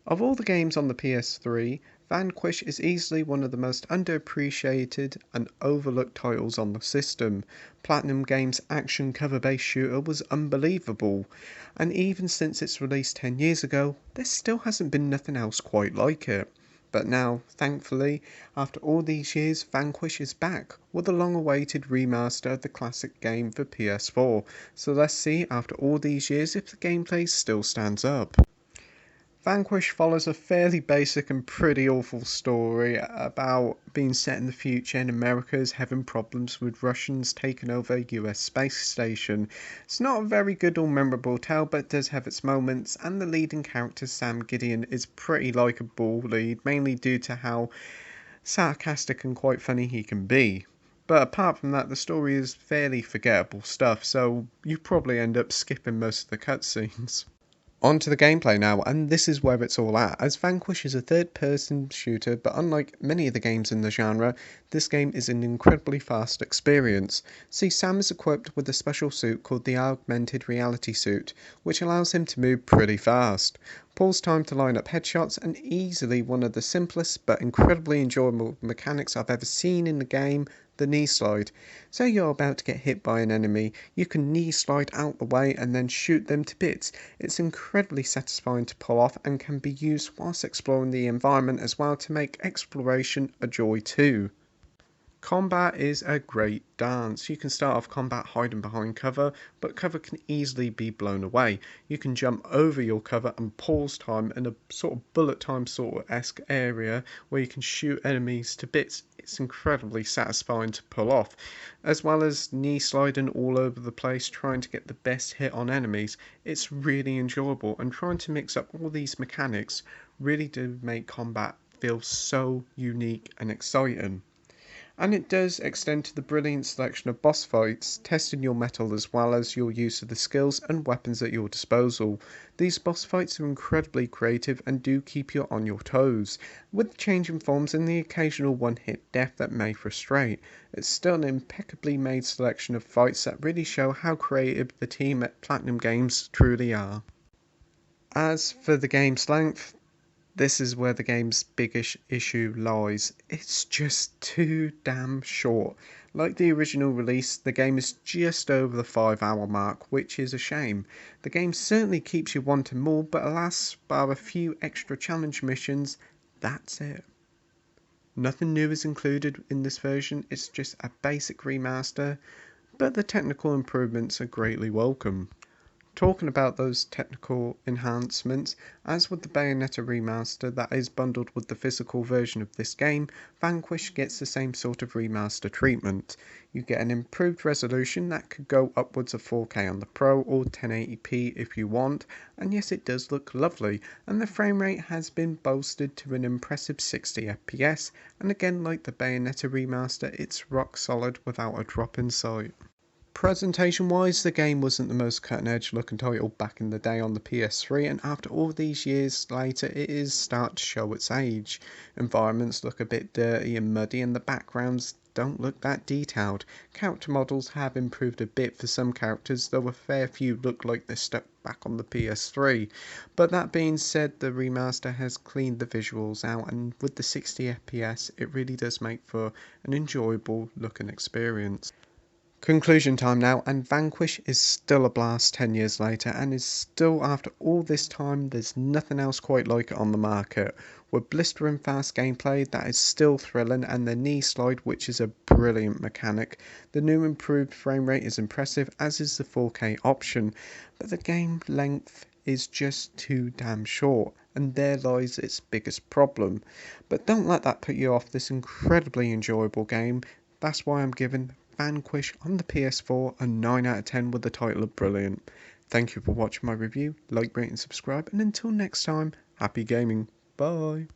Of all the games on the PS3, Vanquish is easily one of the most underappreciated and overlooked titles on the system. Platinum Games' action cover-based shooter was unbelievable, and even since its release 10 years ago, there still hasn't been nothing else quite like it. But now, thankfully, after all these years, Vanquish is back with a long-awaited remaster of the classic game for PS4. So let's see, after all these years, if the gameplay still stands up. Vanquish follows a fairly basic and pretty awful story about being set in the future and America is having problems with Russians taking over a US space station. It's not a very good or memorable tale, but it does have its moments, and the leading character Sam Gideon is pretty likeable lead, mainly due to how sarcastic and quite funny he can be. But apart from that, the story is fairly forgettable stuff, so you probably end up skipping most of the cutscenes. On to the gameplay now, and this is where it's all at, as Vanquish is a third-person shooter, but unlike many of the games in the genre, this game is an incredibly fast experience. See, Sam is equipped with a special suit called the Augmented Reality Suit, which allows him to move pretty fast. Pulls time to line up headshots, and easily one of the simplest but incredibly enjoyable mechanics I've ever seen in the game, the knee slide. Say you're about to get hit by an enemy, you can knee slide out the way and then shoot them to bits. It's incredibly satisfying to pull off and can be used whilst exploring the environment as well to make exploration a joy too. Combat is a great dance. You can start off combat hiding behind cover, but cover can easily be blown away. You can jump over your cover and pause time in a sort of bullet time sort of esque area where you can shoot enemies to bits. It's incredibly satisfying to pull off, as well as knee sliding all over the place trying to get the best hit on enemies. It's really enjoyable, and trying to mix up all these mechanics really do make combat feel so unique and exciting. And it does extend to the brilliant selection of boss fights, testing your mettle as well as your use of the skills and weapons at your disposal. These boss fights are incredibly creative and do keep you on your toes, with changing forms and the occasional one-hit death that may frustrate. It's still an impeccably made selection of fights that really show how creative the team at Platinum Games truly are. As for the game's length, this is where the game's biggest issue lies. It's just too damn short. Like the original release, the game is just over the 5-hour mark, which is a shame. The game certainly keeps you wanting more, but alas, bar a few extra challenge missions, that's it. Nothing new is included in this version, it's just a basic remaster, but the technical improvements are greatly welcome. Talking about those technical enhancements, as with the Bayonetta remaster that is bundled with the physical version of this game, Vanquish gets the same sort of remaster treatment. You get an improved resolution that could go upwards of 4K on the Pro or 1080p if you want, and yes, it does look lovely, and the frame rate has been bolstered to an impressive 60 FPS, and again, like the Bayonetta remaster, it's rock solid without a drop in sight. Presentation wise, the game wasn't the most cutting edge looking title back in the day on the PS3, and after all these years later it is starting to show its age. Environments look a bit dirty and muddy, and the backgrounds don't look that detailed. Character models have improved a bit for some characters, though a fair few look like they're stuck back on the PS3. But that being said, the remaster has cleaned the visuals out, and with the 60 FPS it really does make for an enjoyable looking experience. Conclusion time now, and Vanquish is still a blast 10 years later, and is still, after all this time, there's nothing else quite like it on the market. With blistering fast gameplay that is still thrilling, and the knee slide, which is a brilliant mechanic. The new improved frame rate is impressive, as is the 4K option, but the game length is just too damn short, and there lies its biggest problem. But don't let that put you off this incredibly enjoyable game. That's why I'm giving Vanquish on the PS4 a 9 out of 10 with the title of brilliant. Thank you for watching my review, like, rate and subscribe, and until next time, happy gaming, bye.